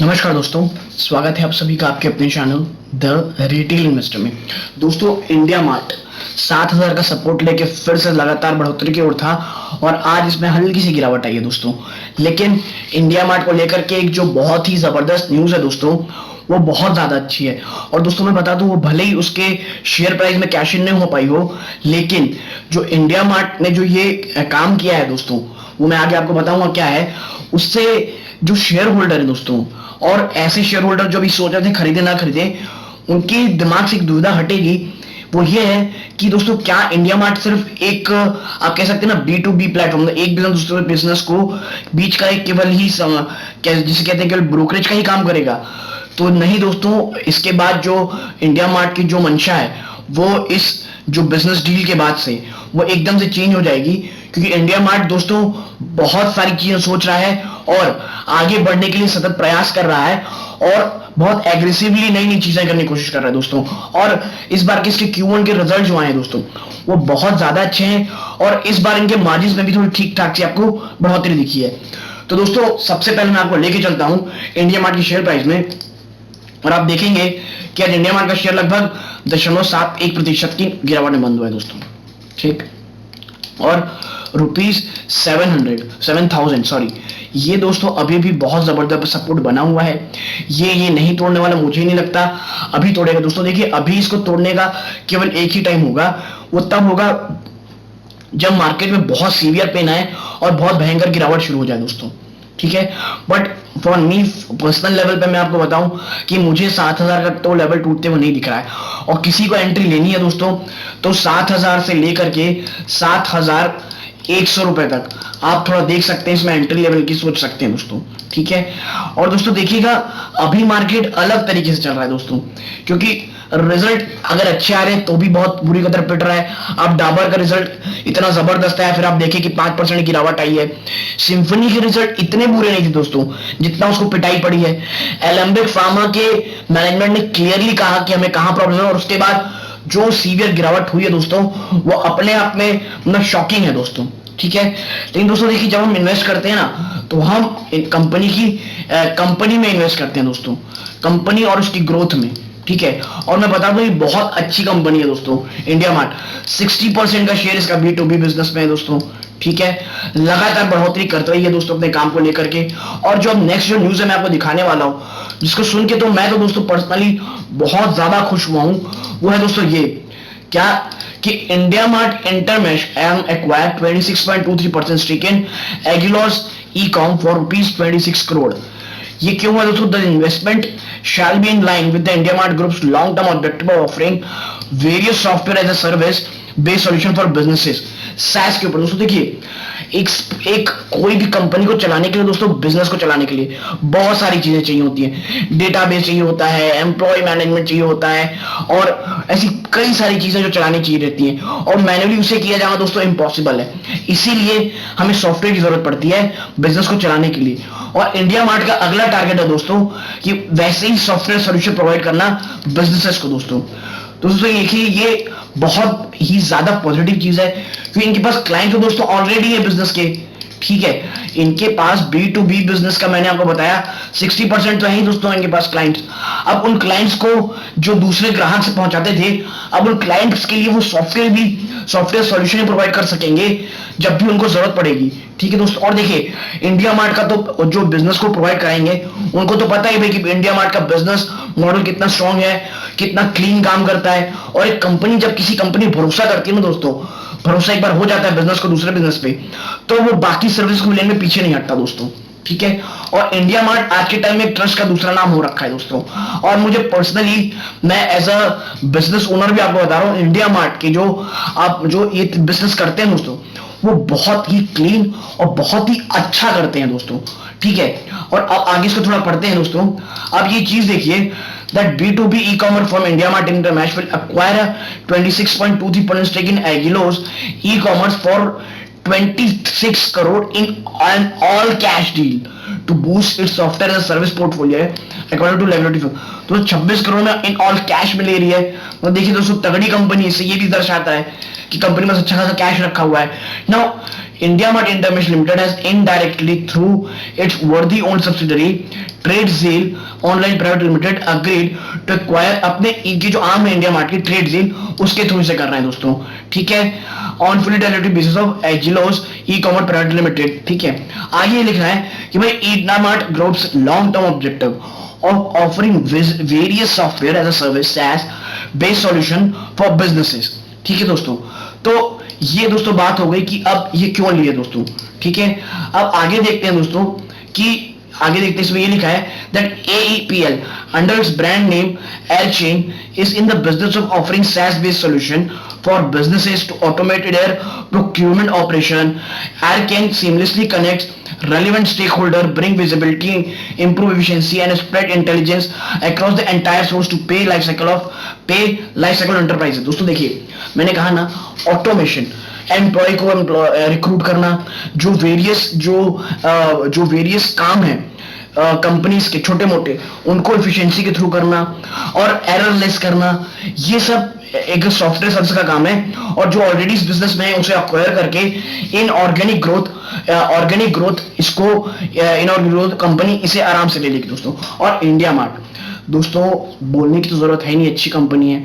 नमस्कार दोस्तों, स्वागत है आप सभी का आपके अपने चैनल द रिटेल इन्वेस्टर में। दोस्तों, इंडिया मार्ट 7,000 का सपोर्ट लेके फिर से लगातार बढ़ोतरी की ओर था और आज इसमें हल्की सी गिरावट आई है दोस्तों। लेकिन इंडिया मार्ट को लेकर के एक जो बहुत ही जबरदस्त न्यूज है दोस्तों, वो बहुत ज्यादा अच्छी है। और दोस्तों मैं बता दूं, वो भले ही उसके शेयर प्राइस में कैश इन नहीं हो पाई हो, लेकिन जो इंडिया मार्ट ने जो ये काम किया है दोस्तों, वो मैं आगे आपको बताऊंगा क्या है। उससे जो शेयर होल्डर है दोस्तों, और ऐसे शेयर होल्डर जो भी सोच रहे थे खरीदे ना खरीदे, उनकी दिमाग से एक दुविधा हटेगी। वो ये है कि दोस्तों, क्या इंडिया मार्ट सिर्फ एक आप कह सकते हैं ना B2B प्लेटफॉर्म, एक बिजनेस दूसरे बिजनेस को बीच का एक केवल ही जिसे कहते हैं केवल ब्रोकरेज का ही काम करेगा? तो नहीं दोस्तों, इसके बाद जो इंडिया मार्ट की जो मंशा है, वो इस जो बिजनेस डील के बाद से वो एकदम से चेंज हो जाएगी। क्योंकि इंडिया मार्ट दोस्तों बहुत सारी चीजें सोच रहा है और आगे बढ़ने के लिए सतत प्रयास कर रहा है और बहुत एग्रेसिवली नई नई चीजें करने की कोशिश कर रहा है दोस्तों। और इस बार के इसके Q1 के रिजल्ट जो आए हैं दोस्तों, वो बहुत ज्यादा अच्छे हैं और इस बार इनके मार्जिन में भी थोड़ी ठीक ठाक सी आपको बढ़ोतरी दिखी है। तो दोस्तों, सबसे पहले मैं आपको लेके चलता हूं इंडिया मार्ट की शेयर प्राइस में, और आप देखेंगे कि आज इंडिया मार्ट का शेयर लगभग 0.71% की गिरावट में बंद हुआ है दोस्तों। ठीक, और ₹7,000 सॉरी, ये दोस्तों अभी भी बहुत जबरदस्त सपोर्ट बना हुआ है। ये नहीं तोड़ने वाला मुझे नहीं लगता अभी तोड़ेगा दोस्तों। देखिए, अभी इसको तोड़ने का केवल एक ही टाइम होगा, वो तब होगा जब मार्केट में बहुत सीवियर पेन आए और बहुत भयंकर गिरावट शुरू हो जाए दोस्तों। ठीक है, but for me personal level पे मैं आपको बताऊं कि मुझे 7,000 का तो लेवल टूटते हुए नहीं दिख रहा है। और किसी को एंट्री लेनी है दोस्तों, तो 7,000 से लेकर के 7,100 रुपए तक आप थोड़ा देख सकते हैं, इसमें एंट्री लेवल की सोच सकते हैं दोस्तों। ठीक है, और दोस्तों देखिएगा, अभी मार्केट अलग तरीके से चल रहा है दोस्तों, क्योंकि रिजल्ट अगर अच्छे आ रहे हैं तो भी बहुत बुरी कदर पिट रहा है। अब डाबर का रिजल्ट इतना जबरदस्त है, फिर आप देखिए कि 5% की गिरावट आई है। सिंफनी के रिजल्ट इतने बुरे नहीं थे दोस्तों जितना उसको पिटाई पड़ी है। एलेंबिक फार्मा के मैनेजमेंट ने क्लियरली कहा कि हमें कहां प्रॉब्लम है, और उसके बाद जो सीवियर गिरावट हुई है दोस्तों, वो अपने आप में मतलब शॉकिंग है दोस्तों। ठीक है, लेकिन दोस्तों देखिए, जब हम इन्वेस्ट करते हैं ना, तो हम कंपनी में इन्वेस्ट करते हैं दोस्तों, कंपनी और उसकी ग्रोथ में। ठीक है, और मैं बता दूं, ये बहुत अच्छी कंपनी है दोस्तों इंडिया मार्ट। 60% का शेयर इसका B2B बिजनेस में है दोस्तों। ठीक है, लगातार बढ़ोतरी करते रही है दोस्तों अपने काम को लेकर के। और जो अब नेक्स्ट जो न्यूज है मैं आपको दिखाने वाला हूं, जिसको सुन के तो मैं तो दोस्तों पर्सनली बहुत ज्यादा खुश हुआ हूं, वो है दोस्तों ये क्या कि India mart InterMESH and acquire 26.23% stake in Agillos e com for ₹26 crore. ये क्यों है दोस्तों? The investment shall be in line with the IndiaMART group's long term objective of offering various software as a service based solution for businesses, SaaS के ऊपर। दोस्तों देखिए, एक कोई भी कंपनी को चलाने के लिए दोस्तों, बिजनेस को चलाने के लिए बहुत सारी चीजें चाहिए होती हैं। डेटाबेस चाहिए होता है, एम्प्लॉय मैनेजमेंट चाहिए होता है, और ऐसी कई सारी चीजें जो चलानी चाहिए रहती हैं, और मैन्युअली उसे किया जाना दोस्तों इम्पॉसिबल है। इसीलिए हमें सॉफ्टवेयर की जरूरत पड़ती है बिजनेस को चलाने के लिए। और इंडिया मार्ट का अगला टारगेट है दोस्तों कि वैसे ही सॉफ्टवेयर सोल्यूशन प्रोवाइड करना बिजनेसेस को दोस्तों। दोस्तों देखिए, ये बहुत ही ज्यादा पॉजिटिव चीज है, क्योंकि इनके पास क्लाइंट तो दोस्तों ऑलरेडी है बिजनेस के। ठीक है, इनके पास B2B बिजनेस का मैंने आपको बताया 60% तो है ही दोस्तों इनके पास क्लाइंट्स। अब उन क्लाइंट्स को जो दूसरे ग्राहक से पहुंचाते थे, अब उन क्लाइंट्स के लिए वो सॉफ्टवेयर सॉल्यूशन प्रोवाइड कर सकेंगे जब भी उनको जरूरत पड़ेगी। ठीक है दोस्तों, और देखिए, इंडिया मार्ट का तो जो बिजनेस को प्रोवाइड कराएंगे, उनको तो पता ही भाई कि इंडिया मार्ट का बिजनेस मॉडल कितना स्ट्रांग है, कितना क्लीन काम करता है। और एक कंपनी, जब किसी कंपनी भरोसा करती है ना दोस्तों, भरोसा एक बार हो जाता है बिजनेस को दूसरे बिजनेस पे, तो वो बाकी सर्विस को लेने में पीछे नहीं हटता दोस्तों। ठीक है, और इंडिया मार्ट आज के टाइम में ट्रस्ट का दूसरा नाम हो रखा है दोस्तों। और मुझे पर्सनली, मैं एज अ बिजनेस ओनर भी आपको बता रहा हूँ, इंडिया मार्ट के जो ये बिजनेस करते हैं दोस्तों, वो बहुत ही क्लीन और बहुत ही अच्छा करते हैं दोस्तों। ठीक है, और अब आगे इसको थोड़ा पढ़ते हैं दोस्तों। अब ये चीज देखिए, that B2B e-commerce firm IndiaMart Intermesh will acquire a 26.23% stake in Agilos e-commerce for 26 crore in an all-cash deal to boost its software as a service portfolio according to regulatory firm। तो 26 करोड़ में in all cash में ले रही है। तो देखिए दोस्तों, तगड़ी कंपनी, इससे ये भी दर्शाता है कि कंपनी में अच्छा खासा कैश रखा हुआ है। Now India Mart Intermesh Limited has indirectly through its worthy owned subsidiary Trade Zeal Online Private Limited agreed to acquire अपने ये जो आम है इंडिया मार्ट की ट्रेड zeal उसके थ्रू से कर रहे हैं दोस्तों, ठीक है, on fully directed basis of Agillos e commerce private limited, ठीक है। आगे ये लिखना है कि भाई IndiaMART group's long term objective of offering various software as a service SaaS based solution for businesses, ठीक है दोस्तों। तो ये दोस्तों बात हो गई कि अब ये क्यों लिए दोस्तों, ठीक है। अब आगे देखते हैं दोस्तों कि आगे देखते हैं, इसमें ये लिखा है that AEPL under its brand name Airchain is in the business of offering SaaS based solution for businesses to automate their procurement operation. Airchain seamlessly connects relevant stakeholder, bring visibility, improve efficiency and spread intelligence across the entire source to pay life cycle enterprise। दोस्तों देखिए मैंने कहा ना automation, employ को recruit करना, जो various काम है कंपनीज के छोटे मोटे उनको एफिशिएंसी के थ्रू करना और एरर लेस करना, ये सब एक सॉफ्टवेयर सर्विस का काम है। और जो ऑलरेडी इस बिजनेस में है उसे अक्वायर करके इनऑर्गेनिक ग्रोथ इसको इनऑर्गेनिक ग्रोथ कंपनी इसे आराम से ले लेगी दोस्तों। और इंडिया मार्ट दोस्तों बोलने की तो जरूरत है नहीं, अच्छी कंपनी है।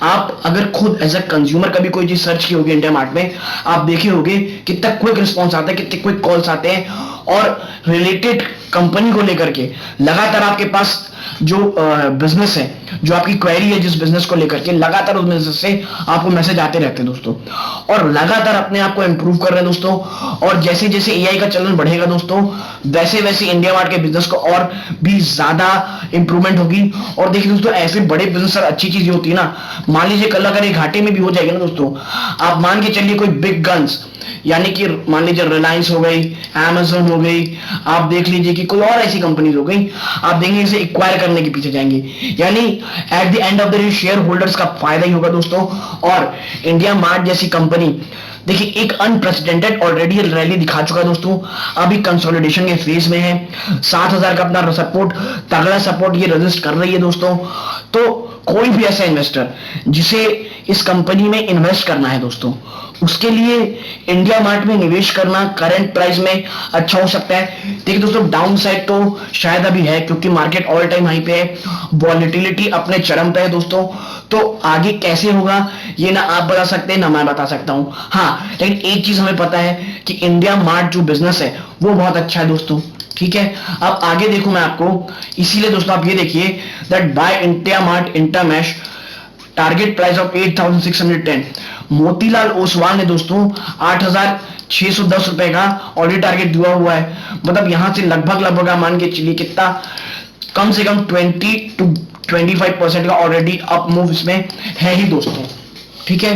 आप अगर खुद एज अ कंज्यूमर कभी कोई चीज सर्च की होगी इंडिया मार्ट में, आप देखे होंगे कितना क्विक रिस्पॉन्स आता है, कितने क्विक कॉल्स आते हैं और रिलेटेड कंपनी को लेकर के लगातार आपके पास जो बिजनेस है, जो आपकी क्वेरी है जिस बिजनेस को लेकर के, लगातार उस बिजनेस से आपको मैसेज आते रहते हैं दोस्तों और लगातार अपने आप को इंप्रूव कर रहे हैं दोस्तों। और जैसे जैसे एआई का चलन बढ़ेगा दोस्तों वैसे वैसे इंडिया मार्ट के बिजनेस को और भी ज्यादा इंप्रूवमेंट होगी। और देखिए दोस्तों ऐसे बड़े बिजनेस अच्छी चीज होती है ना, मान लीजिए कल अगर एक घाटे में भी हो जाएगा ना दोस्तों, आप मान के चलिए कोई बिग गन्स यानी कि मान लीजिए रिलायंस हो गई, अमेज़न हो गई, आप देख लीजिए कि कोई और ऐसी कंपनीज हो गई, आप देखेंगे इसे एक्वायर करने के पीछे जाएंगे, यानी at the end of the day share holders का फायदा ही होगा दोस्तों। और इंडिया मार्ट जैसी कंपनी देखिए एक अनप्रेसिडेंटेड ऑलरेडी रैली दिखा चुका है दोस्तों, अभी कंसोलिडेशन के फेज में है, 7,000 का अपना सपोर्ट, तगड़ा सपोर्ट ये रजिस्ट कर रही है दोस्तों। तो कोई भी ऐसा इन्वेस्टर जिसे इस कंपनी में इन्वेस्ट करना है दोस्तों, उसके लिए इंडिया मार्ट में निवेश करना करंट प्राइस में अच्छा हो सकता है। देखिए दोस्तों डाउन साइड तो शायद अभी है क्योंकि मार्केट ऑल टाइम हाई पे है, वॉलेटिलिटी अपने चरम पे है दोस्तों। तो आगे कैसे होगा ये ना आप बता सकते हैं ना मैं बता सकता हूं, हाँ लेकिन एक चीज हमें पता है कि इंडिया मार्ट जो बिजनेस है वो बहुत अच्छा है दोस्तों, ठीक है। अब आगे देखो मैं आपको, इसीलिए दोस्तों आप ये देखिए that by India mart Intermesh target price of 8,610। Motilal Oswal ने दोस्तों 8,610 रुपए का ऑलरेडी टारगेट दिया हुआ है, मतलब यहां से लगभग मान के चलिए कितना, कम से कम 20 to 25% का ऑलरेडी अप मूव इसमें है ही दोस्तों, ठीक है।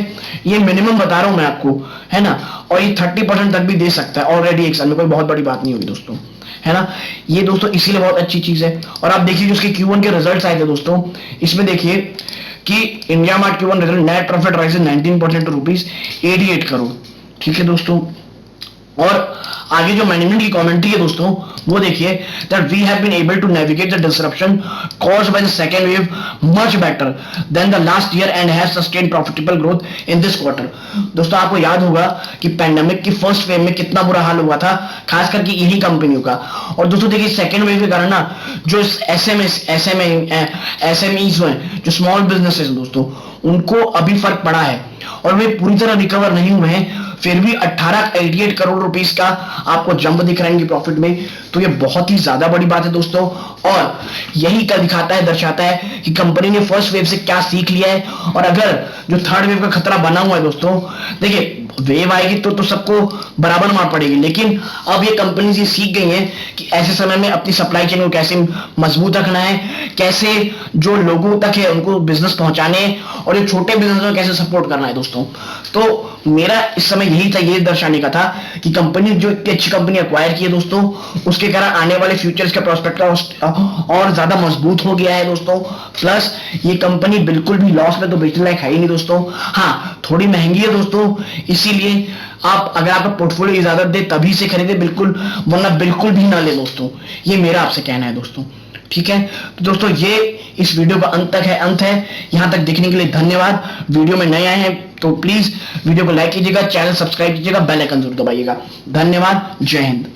ये मिनिमम बता रहा हूं मैं आपको, है ना, और ये 30% तक भी दे सकता है ऑलरेडी एक साल में, कोई बहुत बड़ी बात नहीं होगी दोस्तों, है ना। ये दोस्तों इसीलिए बहुत अच्छी चीज है। और आप देखिए जो उसके Q1 के रिजल्ट्स आए थे दोस्तों, इसमें देखिए कि India Mart Q1 result net profit rise 19% to ₹88 crore, ठीक है दोस्तों। और आगे जो मैनेजमेंट की कमेंट्री है दोस्तों वो देखिए that we have been able to navigate the disruption caused by the second wave much better than the last year and has sustained profitable growth in this quarter। दोस्तों आपको याद होगा कि पैंडेमिक की फर्स्ट वेव में कितना बुरा हाल हुआ था खास करके इन्हीं कंपनियों का। और दोस्तों देखिए सेकेंड वेव के कारण ना जो एसएमईज हैं, जो स्मॉल बिजनेसेस दोस्तों, उनको अभी फर्क पड़ा है और वे पूरी तरह रिकवर नहीं हुए हैं, फिर भी 88 करोड़ रुपीस का आपको जंप दिख रहा है इनकी प्रॉफिट में। तो ये बहुत ही ज्यादा बड़ी बात है दोस्तों, और यही क्या दिखाता है, दर्शाता है कि कंपनी ने फर्स्ट वेव से क्या सीख लिया है। और अगर जो थर्ड वेव का खतरा बना हुआ है दोस्तों, देखिए वेव आएगी तो सबको बराबर मार पड़ेगी, लेकिन अब ये कंपनी ये सीख गई है कि ऐसे समय में अपनी सप्लाई चेन को कैसे मजबूत रखना है, कैसे जो लोगों तक है उनको बिजनेस पहुंचाने और ये छोटे बिजनेस में कैसे सपोर्ट करना है दोस्तों। तो मेरा इस समय यही था, ये दर्शाने का था कि कंपनी जो इतनी अच्छी कंपनी एक्वायर की है दोस्तों, उसके कारण आने वाले फ्यूचर्स का प्रोस्पेक्ट और ज्यादा मजबूत हो गया है दोस्तों। प्लस ये कंपनी बिल्कुल भी लॉस में तो बेचने लायक है ही नहीं दोस्तों, हाँ थोड़ी महंगी है दोस्तों, इसीलिए आप अगर आपका पोर्टफोलियो इजाजत दे तभी से खरीदे बिल्कुल, वरना बिल्कुल भी ना ले दोस्तों, ये मेरा आपसे कहना है दोस्तों, ठीक है, तो दोस्तों ये इस वीडियो का अंत है। यहां तक देखने के लिए धन्यवाद। वीडियो में नए आए हैं तो प्लीज वीडियो को लाइक कीजिएगा, चैनल सब्सक्राइब कीजिएगा, बेल आइकन जरूर दबाइएगा। धन्यवाद, जय हिंद।